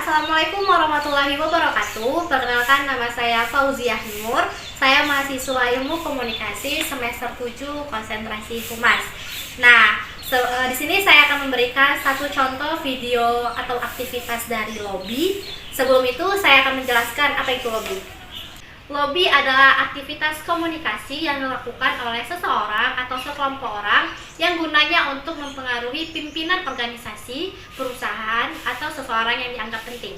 Assalamualaikum warahmatullahi wabarakatuh. Perkenalkan, nama saya Fauziah Nur. Saya mahasiswa Ilmu Komunikasi semester 7 konsentrasi Humas. Nah, di sini saya akan memberikan satu contoh video atau aktivitas dari lobby. Sebelum itu, saya akan menjelaskan apa itu lobby. Lobby adalah aktivitas komunikasi yang dilakukan oleh seseorang atau sekelompok orang yang gunanya untuk mempengaruhi pimpinan organisasi, perusahaan, atau seseorang yang dianggap penting.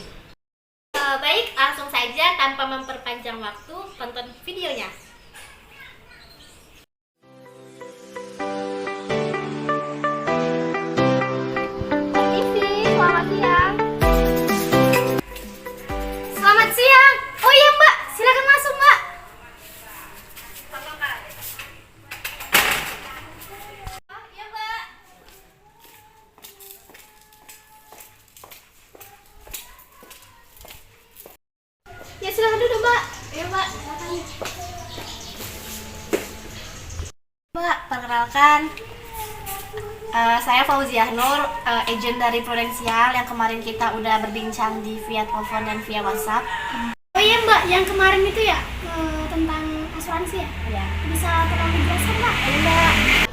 Baik, langsung saja tanpa memperpanjang waktu, tonton videonya. Permisi, selamat siang. Selamat siang. Oh iya Mbak, silakan masuk Mbak. Iya Mbak. Ya silakan duduk Mbak. Iya Mbak, silakan. Mbak, perkenalkan, saya Fauziah Nur, agent dari Prudensial yang kemarin kita udah berbincang di via telepon dan via WhatsApp. Oh iya Mbak, yang kemarin itu ya tentang asuransi ya? Ya. Bisa tolong dijelaskan Mbak?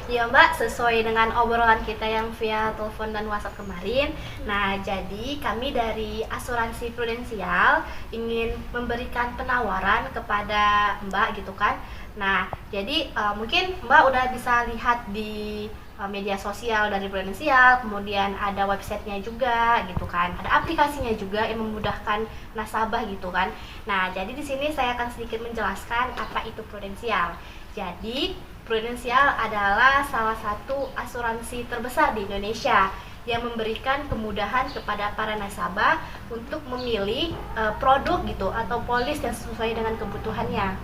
Iya Mbak, sesuai dengan obrolan kita yang via telepon dan WhatsApp kemarin. Nah, jadi kami dari Asuransi Prudensial ingin memberikan penawaran kepada Mbak gitu kan. Nah, jadi mungkin Mbak udah bisa lihat di media sosial dari Prudensial, kemudian ada websitenya juga gitu kan, ada aplikasinya juga yang memudahkan nasabah gitu kan. Nah, jadi di sini saya akan sedikit menjelaskan apa itu Prudensial. Jadi Prudensial adalah salah satu asuransi terbesar di Indonesia yang memberikan kemudahan kepada para nasabah untuk memilih produk gitu atau polis yang sesuai dengan kebutuhannya.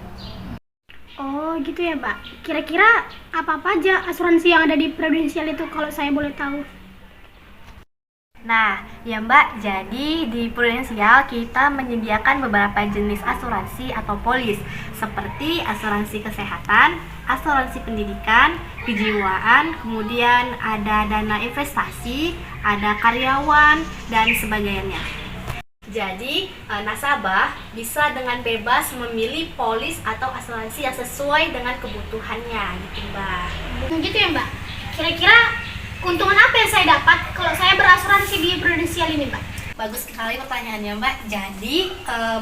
Oh gitu ya Mbak. Kira-kira apa-apa aja asuransi yang ada di Prudensial itu kalau saya boleh tahu? Nah, ya Mbak, jadi di Prudensial kita menyediakan beberapa jenis asuransi atau polis seperti asuransi kesehatan, asuransi pendidikan, kejiwaan, kemudian ada dana investasi, ada karyawan, dan sebagainya. Jadi, nasabah bisa dengan bebas memilih polis atau asuransi yang sesuai dengan kebutuhannya gitu Mbak. Gitu ya Mbak. Kira-kira keuntungan apa yang saya dapat kalau saya berasuransi di Prudensial ini Mbak? Bagus sekali pertanyaannya Mbak. Jadi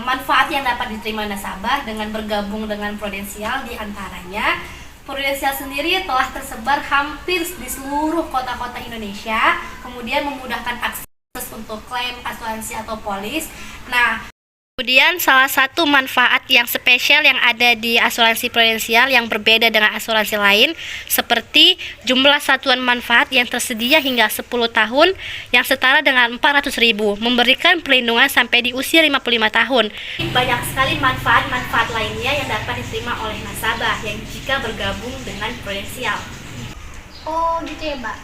manfaat yang dapat diterima nasabah dengan bergabung dengan Prudensial diantaranya Prudensial sendiri telah tersebar hampir di seluruh kota-kota Indonesia, kemudian memudahkan akses untuk klaim asuransi atau polis. Nah, kemudian salah satu manfaat yang spesial yang ada di asuransi Prudensial yang berbeda dengan asuransi lain seperti jumlah satuan manfaat yang tersedia hingga 10 tahun yang setara dengan 400.000, memberikan perlindungan sampai di usia 55 tahun. Banyak sekali manfaat-manfaat lainnya yang dapat diterima oleh nasabah yang jika bergabung dengan Prudensial. Oh gitu ya Mbak.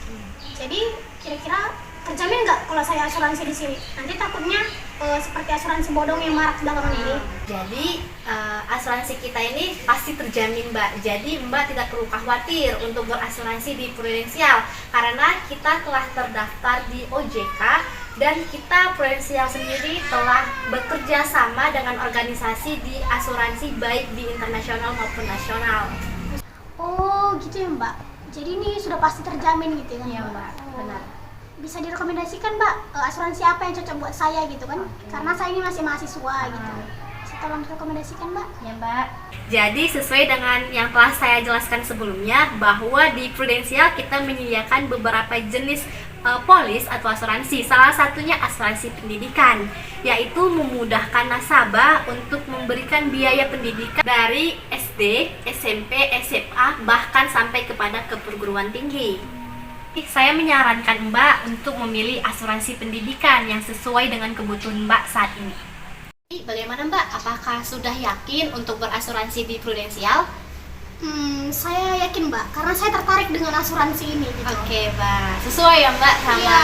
Jadi kira-kira terjamin nggak kalau saya asuransi di sini? Nanti takutnya seperti asuransi bodong yang marak belakangan ini. Jadi asuransi kita ini pasti terjamin Mbak. Jadi Mbak tidak perlu khawatir untuk berasuransi di Prudensial karena kita telah terdaftar di OJK dan kita Prudensial sendiri telah bekerja sama dengan organisasi di asuransi baik di internasional maupun nasional. Oh gitu ya Mbak. Jadi ini sudah pasti terjamin gitu kan? Iya Mbak, benar. Bisa direkomendasikan Mbak asuransi apa yang cocok buat saya gitu kan? Karena saya ini masih mahasiswa gitu. Bisa tolong direkomendasikan Mbak? Ya Mbak. Jadi sesuai dengan yang telah saya jelaskan sebelumnya bahwa di Prudensial kita menyediakan beberapa jenis polis atau asuransi. Salah satunya asuransi pendidikan, yaitu memudahkan nasabah untuk memberikan biaya pendidikan dari SD, SMP, SMA bahkan sampai kepada perguruan tinggi. Saya menyarankan Mbak untuk memilih asuransi pendidikan yang sesuai dengan kebutuhan Mbak saat ini. Bagaimana Mbak? Apakah sudah yakin untuk berasuransi di Prudensial? Saya yakin Mbak, karena saya tertarik dengan asuransi ini gitu. Oke Mbak, sesuai ya Mbak sama Iya.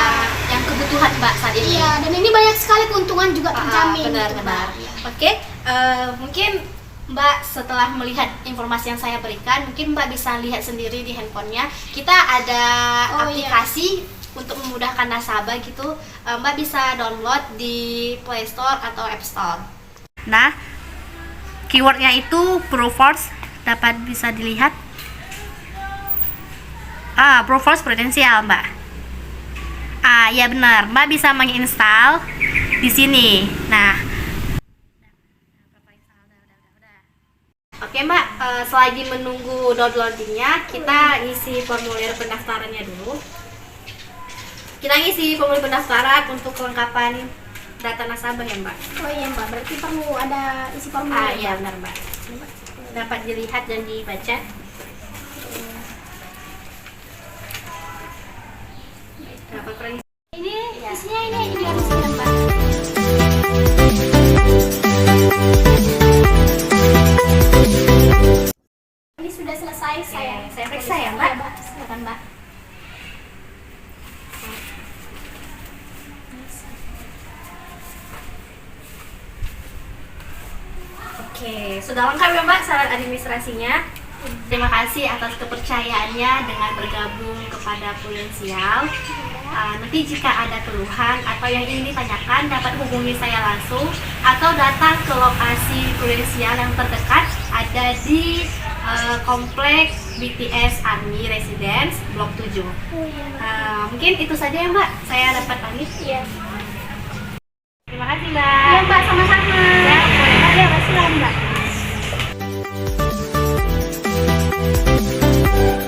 yang kebutuhan Mbak saat ini? Iya, dan ini banyak sekali keuntungan juga terjamin. Benar-benar. Gitu, Mbak. Oke, mungkin Mbak setelah melihat informasi yang saya berikan, mungkin Mbak bisa lihat sendiri di handphonenya. Kita ada aplikasi untuk memudahkan nasabah gitu, Mbak bisa download di Play Store atau App Store. Nah, keywordnya itu Proforce, dapat bisa dilihat. Proforce prudensial, Mbak. Ya benar, Mbak bisa menginstal di sini. Nah, oke Mbak, selagi menunggu downloadingnya, kita ngisi formulir pendaftarannya dulu. Kita ngisi formulir pendaftaran untuk kelengkapan data nasabah ya Mbak. Oh iya Mbak, berarti perlu ada isi formulir. Iya benar Mbak. Dapat dilihat dan dibaca. Dapat pergi. Ini isinya ini harus ya Mbak. Ini sudah selesai, saya periksa ya Mbak. Mbak, silakan Mbak. Oke, sudah lengkap ya Mbak syarat administrasinya. Terima kasih atas kepercayaannya dengan bergabung kepada Prudensial. Nanti jika ada keluhan atau yang ingin ditanyakan dapat hubungi saya langsung atau datang ke lokasi Prudensial yang terdekat, ada di kompleks BTS Army Residence Blok 7. Mungkin itu saja ya Mbak, saya dapat pamit. Iya. Terima kasih Mbak. Iya Mbak, sama-sama. Ya, boleh. Ya, silakan Mbak.